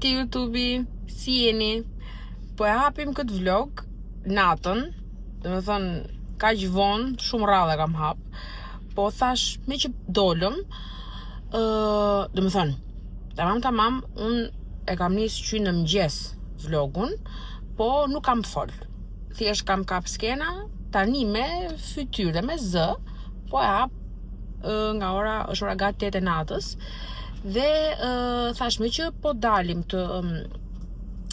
Përshëndetje YouTube, si jeni? Po e hapim këtë vlog natën, domethënë kaq vonë, shumë rradhe kam hap. Po thash me që dolëm, domethënë tamam unë e kam nisë që në mëngjes vlogun, po nuk kam fol. Thjesht kam kap skena tani me fytyrë dhe me zë, po e hap nga është ora gati 8 e natës. Dhe thash me që po dalim të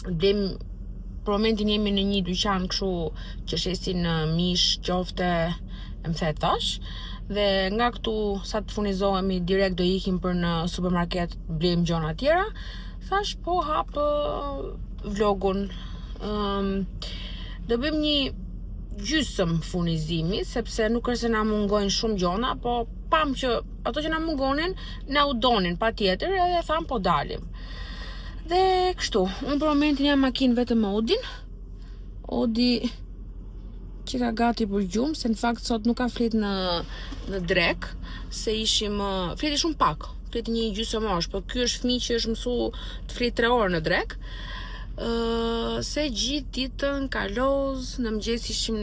blem, për momentin jemi në një dyqan kështu që shesin mish, qofte, më the tash. Dhe nga këtu sa të furnizohemi direkt do ikim për në supermarket blem gjona tjera. Thash po hap vlogun. Do bëjmë një gjysëm furnizimi, sepse nuk është se na mungojnë shumë gjona, po pam që ato që na mungonin na u donin patjetër, edhe tham po dalim. Dhe kështu, unë për momentin jam makinë vetëm Odin. Odi që ka gati për gjumë, se në fakt sot nuk ka flet në drek, se ishim fleti shumë pak, fleti një gjysëm orë, po ky është fëmijë që është mësu të flet 3 orë në drek. Se gjithë ditën kaloz, në mëngjes ishim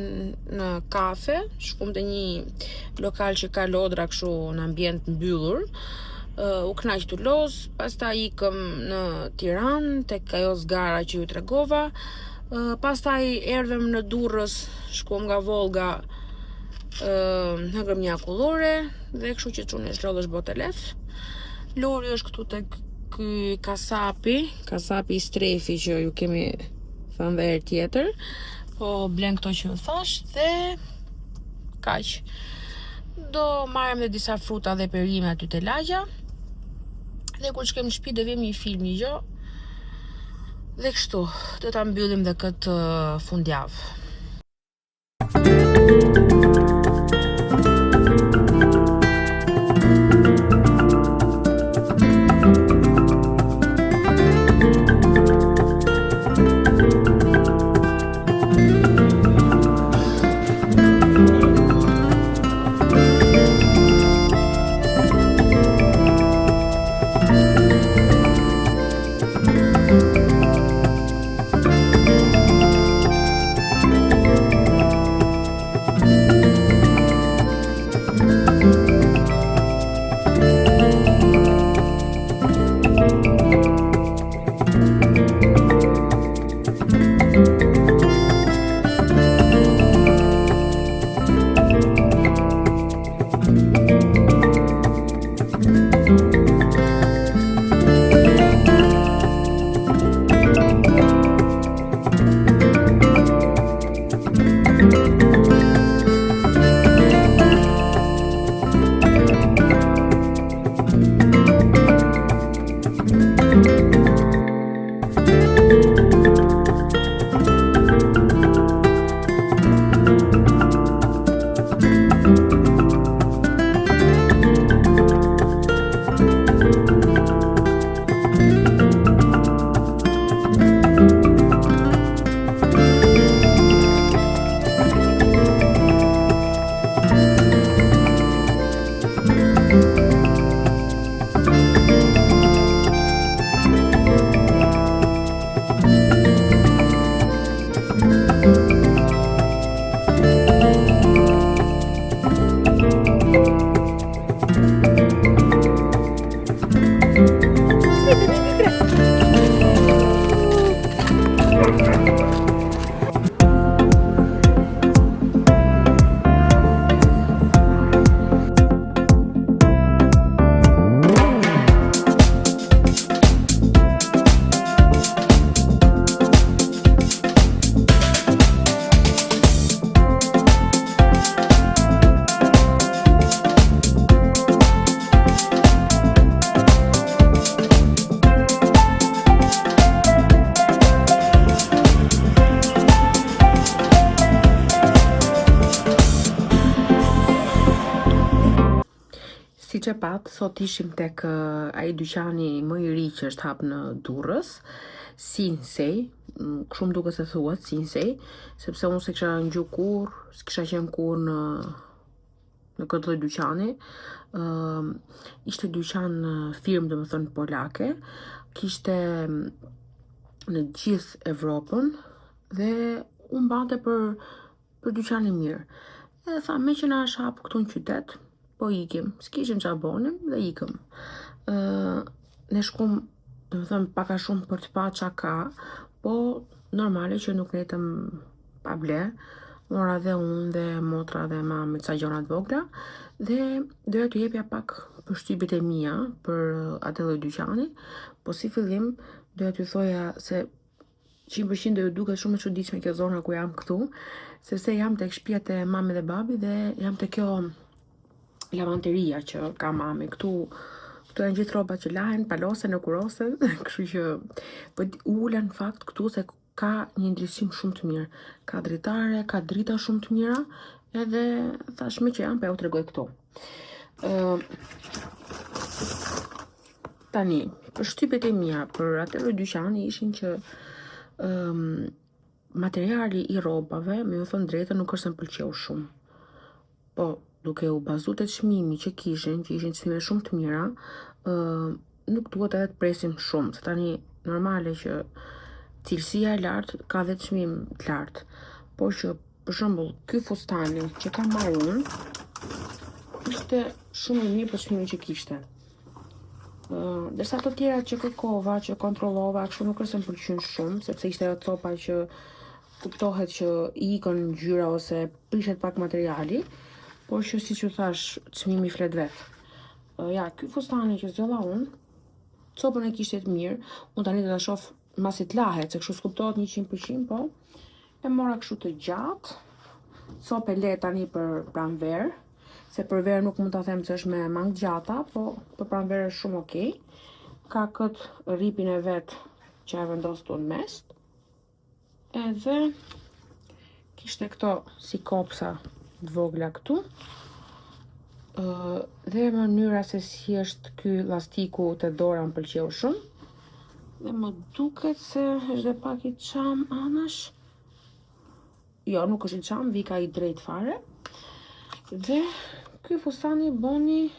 në kafe, shkum te një lokal që ka lodra kështu në ambient mbyllur. U knaq tu loz, pastaj ikëm në Tiranë tek ajo zgara që ju tregova. Pastaj erdhëm në Durrës, shkuam nga Volga, hëngrëm një akullore dhe kështu që çuni shlodhesh botë lef. Lori është këtu tek ky kasapi i strefi që ju kemi thënë dhe herë tjetër. Po blen këto që ju thash dhe kaq. Do marrim dhe disa fruta dhe perime aty te lagja. Dhe kur shkem në shtëpi do vim një film një gjë. Dhe kështu, do ta mbyllim dhe këtë fundjavë. Siç e pat, sot ishim tek ai dyqani më i ri që është hap në Durrës, Sinsay, kështu më duket se thuhet Sinsay, sepse unë se kisha ngju kurr, s'kisha qenë kurr në këtë lloj dyqani. Ishte dyqan firmë, domethënë polake, kishte në gjithë Evropën dhe u mbante për dyqan i mirë. Edhe tha, me që na është hapë këtu në qytet, po ikim, s'kishim qa bonim dhe ikëm. Ne shkum, do të thëmë, paka shumë për të pa qa ka, po normale që nuk netëm pa ble, mora dhe unë dhe motra dhe mami ca gjona të vogla, dhe doja t'ju jepja pak përshtypjet e mia për atë lloj dyqani, po si fillim doja t'ju thoja se 100% do ju duket shumë e çuditshme kjo zona ku jam këtu, sepse jam tek shtëpia e mami dhe babi dhe jam te kjo lavanteria që ka mami. Këtu janë gjithë rrobat që lahen, palosen e kurosen, kështu që po ula në fakt këtu se ka një ndriçim shumë të mirë. Ka dritare, ka drita shumë të mira, edhe thash me që jam pa u tregoj këtu. Tani, përshtypjet e mia për atë dyqani ishin që materiali i rrobave, me ju thënë drejtën, nuk është se më pëlqeu shumë. Po, duke u bazu te çmimi që ishin çmime shumë të mira, nuk duhet edhe të presim shumë, se tani normale që cilësia e lartë ka dhe çmim të lartë. Por që për shembull ky fustani që kam marrë unë ishte shumë i mirë për çmimin që kishte. Derisa të tjerat që kërkova, që kontrollova, kështu nuk është se më pëlqyen shumë, sepse ishte ajo copa që kuptohet që i ikën ngjyra ose prishet pak materiali, por që siç ju thash, çmimi flet vet. Ja, ky fustani që zgjolla unë, copën e kishte të mirë, unë tani do ta shoh masi të lahet, se kështu s'kuptohet 100%, po e mora kështu të gjatë, copë le tani për pranverë, se për verë nuk mund ta them se është me mangë gjata, po për pranverë është shumë okay. Ka këtë ripin e vet që e vendos këtu në mes. Edhe kishte këto si kopsa të vogla këtu. Dhe mënyra se si është ky llastiku te dora më pëlqeu shumë. Dhe më duket se është dhe pak i çam anash. Jo, nuk është i çam, vika i drejt fare. Dhe ky fustani boni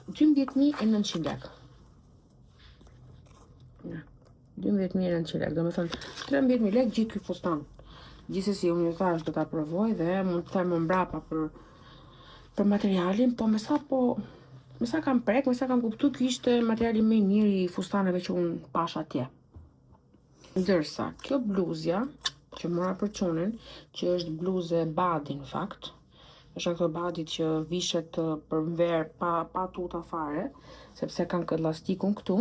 12.900 lekë. 12.900 lekë, do me thënë 13.000 lekë gjithë ky fustan. Gjithsesi unë ju thash do ta provoj dhe mund të them më mbrapa për materialin, po me sa kam prek, me sa kam kuptu, ky ishte materiali më i mirë i fustaneve që unë pash atje. Ndërsa kjo bluzja që mora për çunin, që është bluzë badi në fakt, është këto badit që vishet për verë pa tuta fare, sepse kanë këtë lastikun këtu.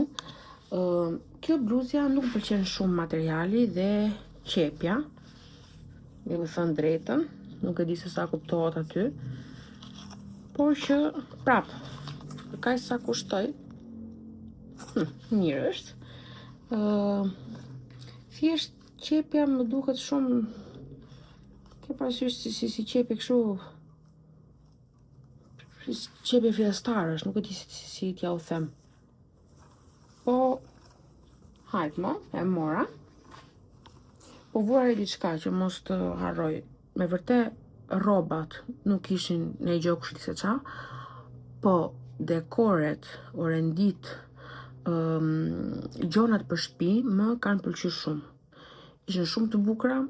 Kjo bluzja nuk pëlqen shumë materiali dhe qepja, dhe me thënë drejtën, nuk e di se sa kuptohet aty, por që prap, kaq sa kushtoj, mirë është. Thjesht qepja më duket shumë, ke parasysh si qepje kështu, qepje fillestarësh, nuk e di si t'ja u them. Po, hajt mo, e mora. Po vuar e diçka që mos të harroj. Me vërtet, rrobat nuk ishin në gjokshit se qa, po dekoret, orendit, gjonat për shtëpi më kanë pëlqyer shumë. Ishin shumë të bukura,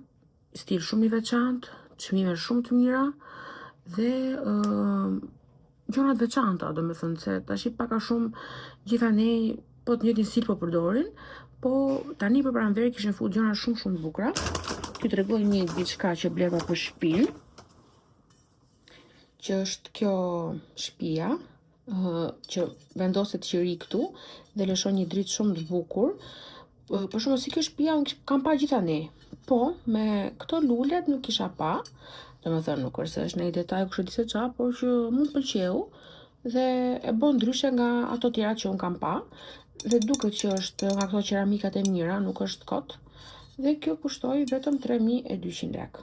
stil shumë i veçantë, çmime shumë të mira dhe gjonat veçanta, do me thënë, se tash pak a shumë gjitha ne po të njëjtin stil po përdorin, po tani për pranverë kishin futur gjona shumë të bukura. T'ju tregoj një diçka që bleva për shtëpinë, që është kjo shtëpia, që vendoset qiri këtu dhe lëshon një dritë shumë të bukur. Për shumë si kjo shtëpia unë kam pa gjitha ne, po me këto lulet nuk kisha pa, do me thënë nuk është se është në i detaj kështë dise qa, por që mund pëlqeu dhe e bon ndryshe nga ato tjera që unë kam pa, dhe duket që është nga këto ceramikat e mira, nuk është kot, dhe kjo kushtoi vetëm 3.200 lekë.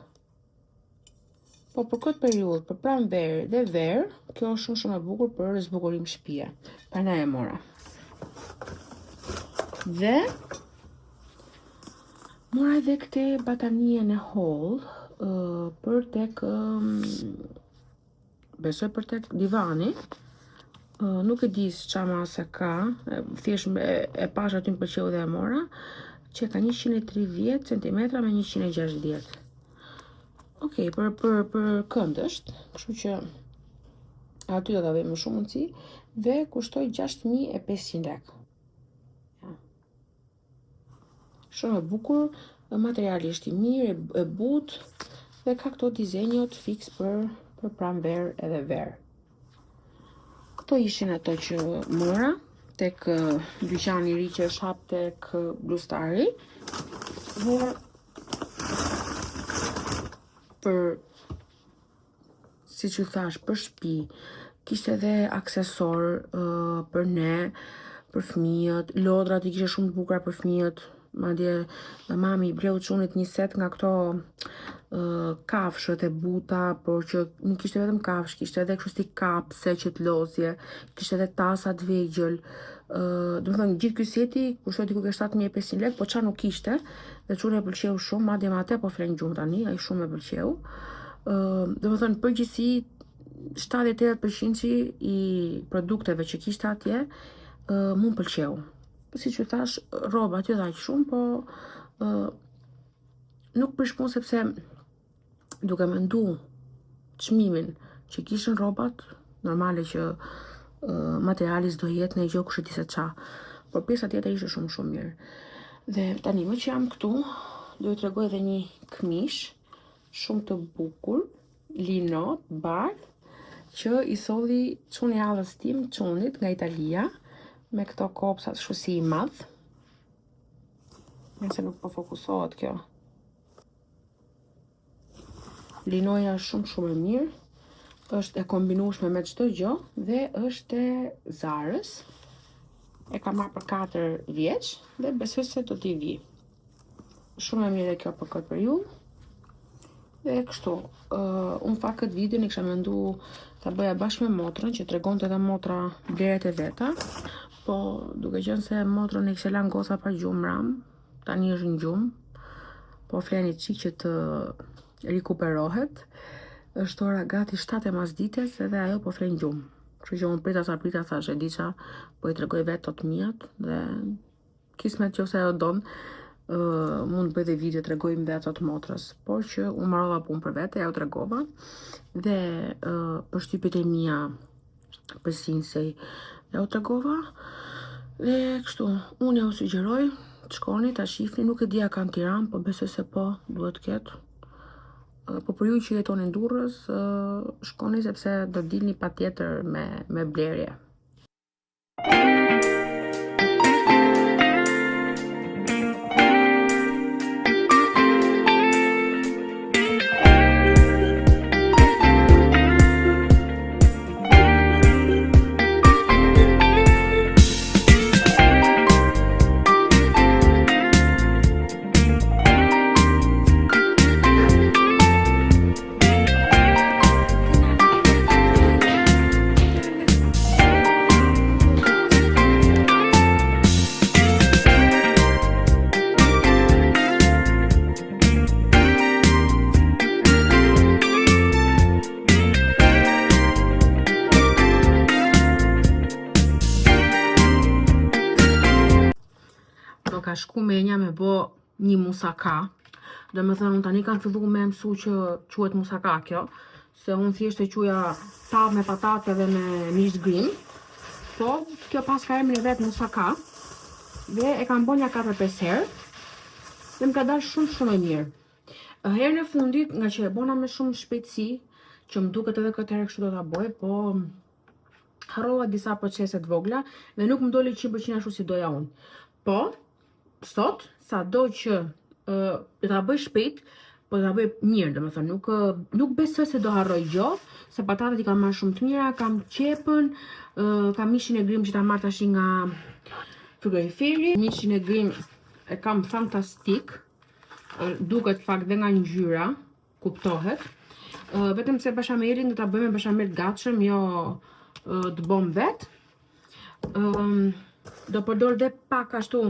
Po për këtë periudhë, për pranverë dhe verë, kjo është shumë e bukur për zbukurim shtëpie. Prandaj e mora. Dhe mora edhe këtë batanien e holl për tek besoj për tek divani. Nuk e di ç'a mase ka, thjesht e pash aty më pëlqeu dhe e mora. që ka 130 cm me 160. Okej, për kënd është, kështu që aty do ta vëj më shumë mundësi dhe kushtoi 6500 lekë. Shumë e bukur, materiali është i mirë, e butë dhe ka këto dizenjot fix për pranverë edhe verë. Këto ishin ato që mora tek dyqani i ri që është hap tek Blustari. Dhe për, siç ju thash, për shtëpi, kishte edhe aksesor për ne, për fëmijët, lodrat i kishte shumë të bukura për fëmijët. Madje mami i bleu çunit një set nga këto kafshët e buta, por që nuk kishte vetëm kafsh, kishte edhe kështu si kapse që të lozje, kishte edhe tasa të vegjël. Do të thënë gjithë ky seti kushtoi diku ke 7500 lekë, po çfarë nuk kishte, dhe çuni e pëlqeu shumë, madje më atë po flen gjumë tani, ai shumë e pëlqeu. Do të thënë përgjithësi 70-80% i produkteve që kishte atje mu pëlqeu. Si që thash, rroba aty dhe aq shumë, po nuk përshpun sepse duke mendu çmimin që kishin rrobat, normale që materiali s'do jetë në gjë kush e di se ça, por pjesa tjetër ishte shumë mirë. Dhe tani më që jam këtu, do t'ju tregoj edhe një këmish shumë të bukur, lino, bardh, që i solli çuni hallës tim, çunit nga Italia, me këto kopsat kështu si i madh. Nëse nuk po fokusohet kjo. Linoja është shumë e mirë, është e kombinueshme me çdo gjë dhe është e Zarës. E kam marrë për 4 vjeç dhe besoj se do t'i vi. Shumë e mirë kjo për këtë periudhë. Dhe kështu, unë fa këtë video në kisha mendu ta bëja bashkë me motrën, që tregonte edhe motra bleret e veta, po duke qenë se motrën e kishte lanë goca pa gjumë ram, tani është në gjumë, po fleni çik që të rikuperohet, është ora gati 7 e masdites edhe ajo po flen gjumë. Kështu që unë prita thash e diça, po i tregoj vetë tot mijat dhe kismet nëse ajo don, mund bëj dhe video tregojmë dhe ato të motrës, por që unë marrova punë për vete, ja u tregova dhe përshtypjet e mia për Sinsej ja u tregova dhe kështu, unë ja u sugjeroj të shkoni ta shihni, nuk e di a kanë Tiranë, po besoj se po, duhet të ketë. Po për ju që jetoni në Durrës, shkoni sepse do dilni patjetër me blerje. Ka shku me nja me bo një musaka. Do me thënë, unë tani kam fillu me mësu që quhet musaka kjo, se unë thjesht e quja tavë me patate dhe me mish grim, po kjo pas ka emrin e vetë musaka, dhe e kam bo nja 4-5 herë, dhe më ka dalë shumë e mirë. Herën e fundit, nga që e bona me shumë shpejtësi, që më duket edhe këtë herë kështu do ta bëj, po harrova disa procese të vogla dhe nuk më doli 100% ashtu si doja unë. Po sot, sado që do ta bëj shpejt, po do ta bëj mirë, domethënë nuk besoj se do harroj gjë, se patatet i kam marrë shumë të mira, kam qepën, kam mishin e grim që ta marr tash nga frigoriferi. Mishin e grim e kam fantastik, duket fakt dhe nga ngjyra, kuptohet. Vetëm se beshamelin do ta bëj me beshamel gatshëm, jo të bëm vet. Do përdor dhe pak ashtu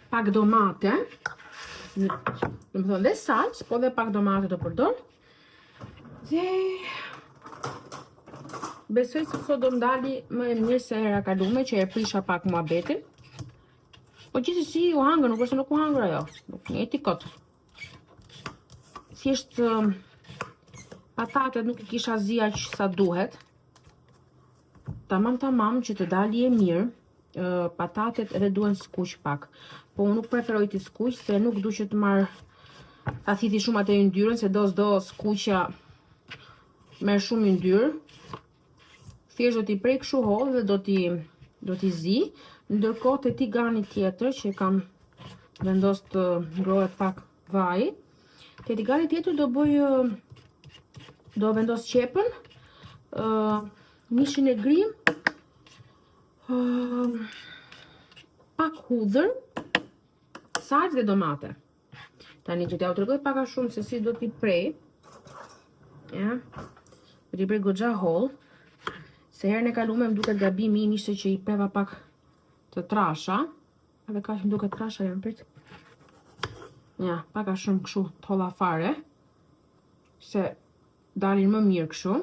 pak domate, do të thonë dhe salcë, po dhe pak domate do përdor. Dhe besoj se sot do ndali më e mirë se hera kalume që e prisha pak muhabetin. Po gjithsesi u hangër, nuk është se nuk u hangër ajo. Nuk njëti kot. Thjesht patatet nuk I kisha zi aq sa duhet. Tamam që të dali e mirë, patatet edhe duhen skuq pak. Po unë nuk preferoj të skuq se nuk du që të marr ta thithi shumë atë yndyrën, se do skuqja merr shumë yndyrë. Thjesht do t'i prej kështu holl dhe do t'i zi. Ndërkohë te tigani tjetër që kam vendos të ngrohet pak vaj. Te tigani tjetër do vendos qepën, mishin e grim, pak hudhër, salcë dhe domate. Tani që t'ja u tregoj pak a shumë se si do t'i prej. Ja. Do t'i prej goxha holl. Se herën e kaluar më duket gabimi im ishte që I preva pak të trasha. Edhe kaq më duket trasha janë prit. Ja, pak a shumë kështu të holla fare. Se dalin më mirë kështu.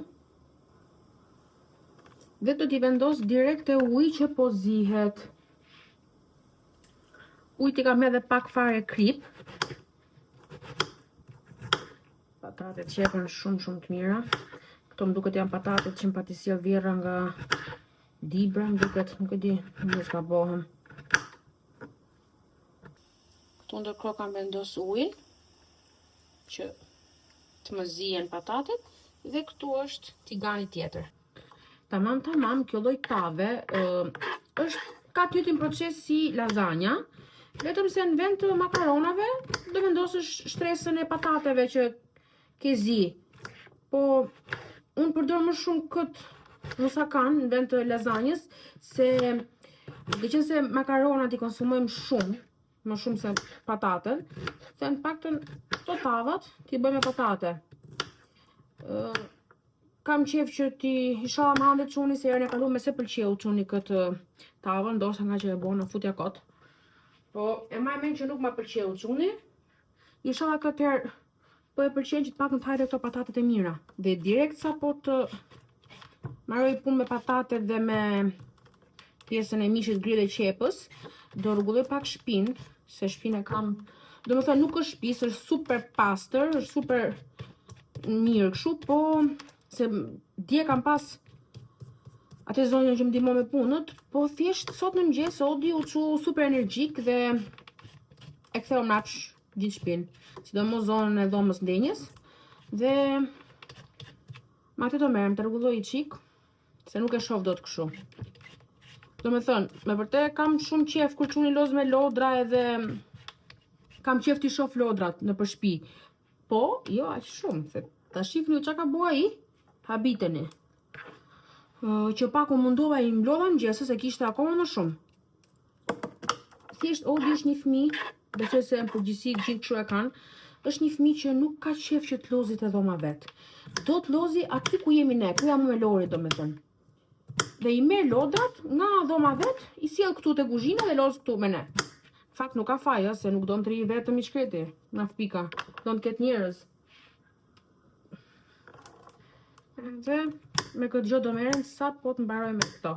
Dhe do t'i vendos direkt e ujë që po zihet. Ujë t'i kam edhe pak fare krip. Patatet qepën shumë të mira. Këto më duket janë patatet që më pati sjell vjerra nga Dibra, më duket, nuk e di, nuk ka bohem. Këtu ndërkohë kam vendos ujin që të më zihen patatet dhe këtu është tigani tjetër. Tamam, kjo lloj tave ka të njëjtin proces si lazanja, vetëm se në vend të makaronave do vendosësh shtresën e patateve që ke zi. Po unë përdor më shumë këtë musakan në vend të lazanjës, se se makaronat I konsumojmë shumë, më shumë se patatet, se në paktën këto tavat t'i bëjmë me patate. Kam qef që inshallah më handet çuni, se herën e kaluar se pëlqeu çuni këtë tavën, ndoshta nga që e bona futja kot. Po e maj mend që nuk ma pëlqeu çuni. Inshallah këtë herë po e pëlqen që të paktën të hajde këto patatet e mira. Dhe direkt sa po të marroj punë me patatet dhe me pjesën e mishit grill dhe qepës, do rregulloj pak shpinë, se shpinë e kam, domethënë nuk është shtëpisë, është super pastër, është super mirë kështu, po se dje kam pas atë zonën që më ndihmon me punët, po thjesht sot në mëngjes Odi u çu super energjik dhe e ktheu mrapsh gjithë shtëpinë, sidomos zonën e dhomës ndenjes, dhe ma atë do merrem të rregulloj I çik, se nuk e shoh dot kështu. Domethënë, me vërtet kam shumë qef kur çuni loz me lodra, edhe kam qef t'i shoh lodrat në shtëpi. Po, jo aq shumë, se ta shihni çka ka bëu ai, habiteni. Që pak u mundova I mblodha mëngjesës, se kishte akoma më shumë. Thjesht Odi është një fëmijë, besoj se në përgjithësi gjithë kështu e kanë, është një fëmijë që nuk ka qef që të lozi te dhoma vet. Do të lozi aty ku jemi ne, ku jam me Lori domethënë. Dhe I merr lodrat nga dhoma vet, I sjell këtu te kuzhina dhe loz këtu me ne. Në fakt nuk ka faj, se nuk do në të ri vetëm I shkreti, nga fpika, do në ketë njerëz. Dhe me këtë gjë do merrem sa po të mbaroj me këto.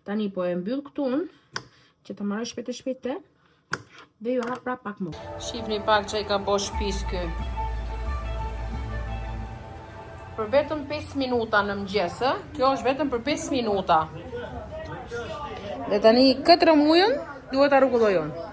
Tani po e mbyll këtun, që të marroj shpejt dhe ju hap prap pak më. Shihni pak që I ka bo shtëpis ky. Për vetëm 5 minuta në mëngjes, kjo është vetëm për 5 minuta. Dhe tani këtë rëmujën duhet ta rregulloj unë.